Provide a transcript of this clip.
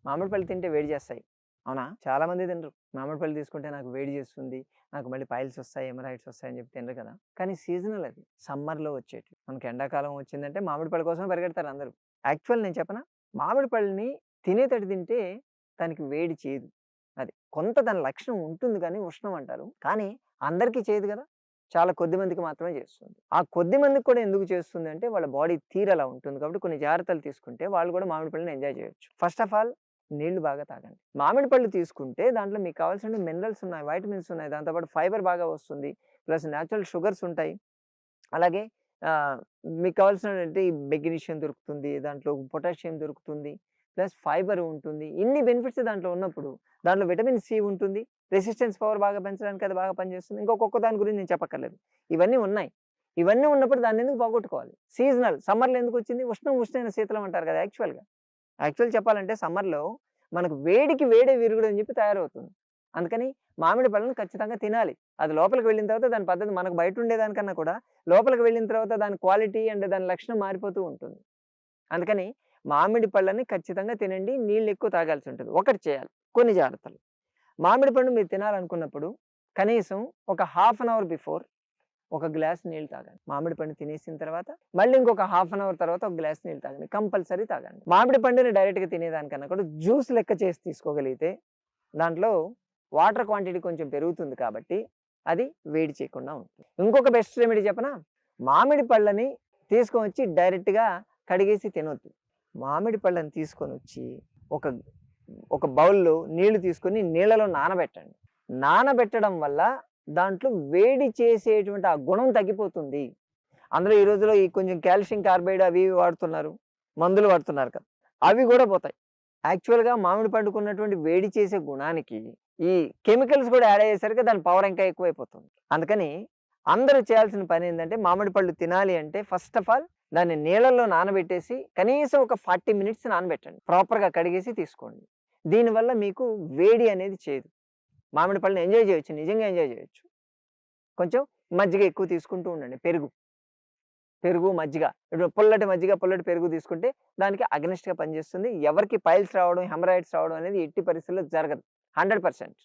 మామిడి పళ్ళు తింటే వేడి చేస్తాయి. అవునా? చాలామంది తినరు. మామిడి పళ్ళు తీసుకుంటే నాకు వేడి చేస్తుంది. నాకు మళ్ళీ పైల్స్ వస్తాయి, హెమరాయిడ్స్ వస్తాయని చెప్పి తినరు కదా! కానీ సీజనల్ అది. సమ్మర్‌లో వచ్చేటివి. మనకి ఎండాకాలం వచ్చిందంటే మామిడి పళ్ళ కోసమే పరిగెడతారు అందరూ. యాక్చువల్ నేను చెప్పనా? మామిడి పళ్ళని తినేతట్టు తింటే దానికి వేడి చేయదు. అది. కొంత దాని లక్షణం ఉంటుంది గానీ ఉష్ణం అంటారు. కానీ అందరికీ చేయదు గదా! చాలా కొద్ది మందికి మాత్రమే చేస్తుంది. ఆ కొద్ది మందికి కూడా ఎందుకు చేస్తుందంటే వాళ్ళ బాడీ తీరు అలా ఉంటుంది కాబట్టి కొన్ని జాగ్రత్తలు తీసుకుంటే వాళ్ళు కూడా మామిడి పళ్ళని ఎంజాయ్ చేయొచ్చు. ఫస్ట్ ఆఫ్ ఆల్ నీళ్లు బాగా తాగండి. మామిడి పళ్ళు తీసుకుంటే దాంట్లో మీకు కావాల్సిన మినరల్స్ ఉన్నాయి, వైటమిన్స్ ఉన్నాయి. దాంతో పాటు ఫైబర్ బాగా వస్తుంది. ప్లస్ నేచురల్ షుగర్స్ ఉంటాయి. అలాగే ఆహ్, మీకు కావాల్సినటువంటి మెగ్నీషియం దొరుకుతుంది. దాంట్లో పొటాషియం దొరుకుతుంది. ప్లస్ ఫైబర్ ఉంటుంది. ఇన్ని బెనిఫిట్స్ దాంట్లో ఉన్నప్పుడు దాంట్లో విటమిన్ సి ఉంటుంది. రెసిస్టెన్స్ పవర్ బాగా పెంచడానికి అది బాగా పనిచేస్తుంది. ఇంకొక దాని గురించి నేను చెప్పక్కర్లేదు. ఇవన్నీ ఉన్నాయి. ఇవన్నీ ఉన్నప్పుడు దాన్నెందుకు పోగొట్టుకోవాలి? సీజనల్ సమ్మర్‌లో ఎందుకొచ్చింది? ఉష్ణం ఉష్ణైన శీతలం అంటారు కదా! యాక్చువల్ చెప్పాలంటే సమ్మర్‌లో మనకు వేడికి వేడే విరుగుడు అని చెప్పి తయారవుతుంది. అందుకని మామిడి పళ్ళను ఖచ్చితంగా తినాలి. అది లోపలికి వెళ్ళిన తర్వాత దాని పద్ధతి మనకు బయట ఉండేదానికన్నా కూడా లోపలికి వెళ్ళిన తర్వాత దాని క్వాలిటీ అండ్ దాని లక్షణం మారిపోతూ ఉంటుంది. అందుకని మామిడి పళ్ళని ఖచ్చితంగా తినండి. నీళ్ళు ఎక్కువ తాగాల్సి ఉంటుంది. ఒకటి చేయాలి. కొన్ని జాగ్రత్తలు. మామిడి పండు మీరు తినాలనుకున్నప్పుడు కనీసం ఒక హాఫ్ అన్ అవర్ బిఫోర్ ఒక గ్లాస్ నీళ్ళు తాగండి. మామిడి పండు తినేసిన తర్వాత మళ్ళీ ఇంకొక హాఫ్ అన్ అవర్ తర్వాత ఒక గ్లాస్ నీళ్ళు తాగండి. కంపల్సరీ తాగండి. మామిడి పండుని డైరెక్ట్‌గా తినేదానికన్నా కూడా జ్యూస్ లెక్క చేసి తీసుకోగలిగితే దాంట్లో వాటర్ క్వాంటిటీ కొంచెం పెరుగుతుంది కాబట్టి అది వేడి చేయకుండా ఉంటుంది. ఇంకొక బెస్ట్ రెమెడీ చెప్పనా? మామిడి పళ్ళని తీసుకొనొచ్చి డైరెక్ట్‌గా కడిగేసి తినొద్దు. మామిడి పళ్ళని తీసుకొనొచ్చి ఒక ఒక బౌల్‌లో నీళ్లు తీసుకొని నీళ్లలో నానబెట్టండి. నానబెట్టడం వల్ల దాంట్లో వేడి చేసేటువంటి ఆ గుణం తగ్గిపోతుంది. అందులో ఈ రోజుల్లో ఈ కొంచెం కాల్షియం కార్బైడ్ అవి ఇవి వాడుతున్నారు. మందులు వాడుతున్నారు కదా! అవి గూడా పోతాయి. యాక్చువల్‌గా మామిడి పండుకున్నటువంటి వేడి చేసే గుణానికి ఈ కెమికల్స్ కూడా యాడ్ అయ్యేసరికి దాని పవర్ ఇంకా ఎక్కువైపోతుంది. అందుకని అందరూ చేయాల్సిన పనేందంటే మామిడి పళ్ళు తినాలి అంటే ఫస్ట్ ఆఫ్ ఆల్ దాన్ని నీళ్ళల్లో నానబెట్టేసి కనీసం ఒక 40 మినిట్స్ నానబెట్టండి. ప్రాపర్‌గా కడిగేసి తీసుకోండి. దీనివల్ల మీకు వేడి అనేది చేయదు. మామిడి పళ్ళని ఎంజాయ్ చేయొచ్చు. నిజంగా ఎంజాయ్ చేయొచ్చు. కొంచెం మజ్జిగ ఎక్కువ తీసుకుంటూ ఉండండి. పెరుగు, మజ్జిగ. ఇప్పుడు పుల్లటి మజ్జిగ, పుల్లటి పెరుగు తీసుకుంటే దానికి అగెనిస్ట్‌గా పనిచేస్తుంది. ఎవరికీ పైల్స్ రావడం, హెమరాయిడ్స్ రావడం అనేది ఎట్టి పరిస్థితుల్లో జరగదు. 100%.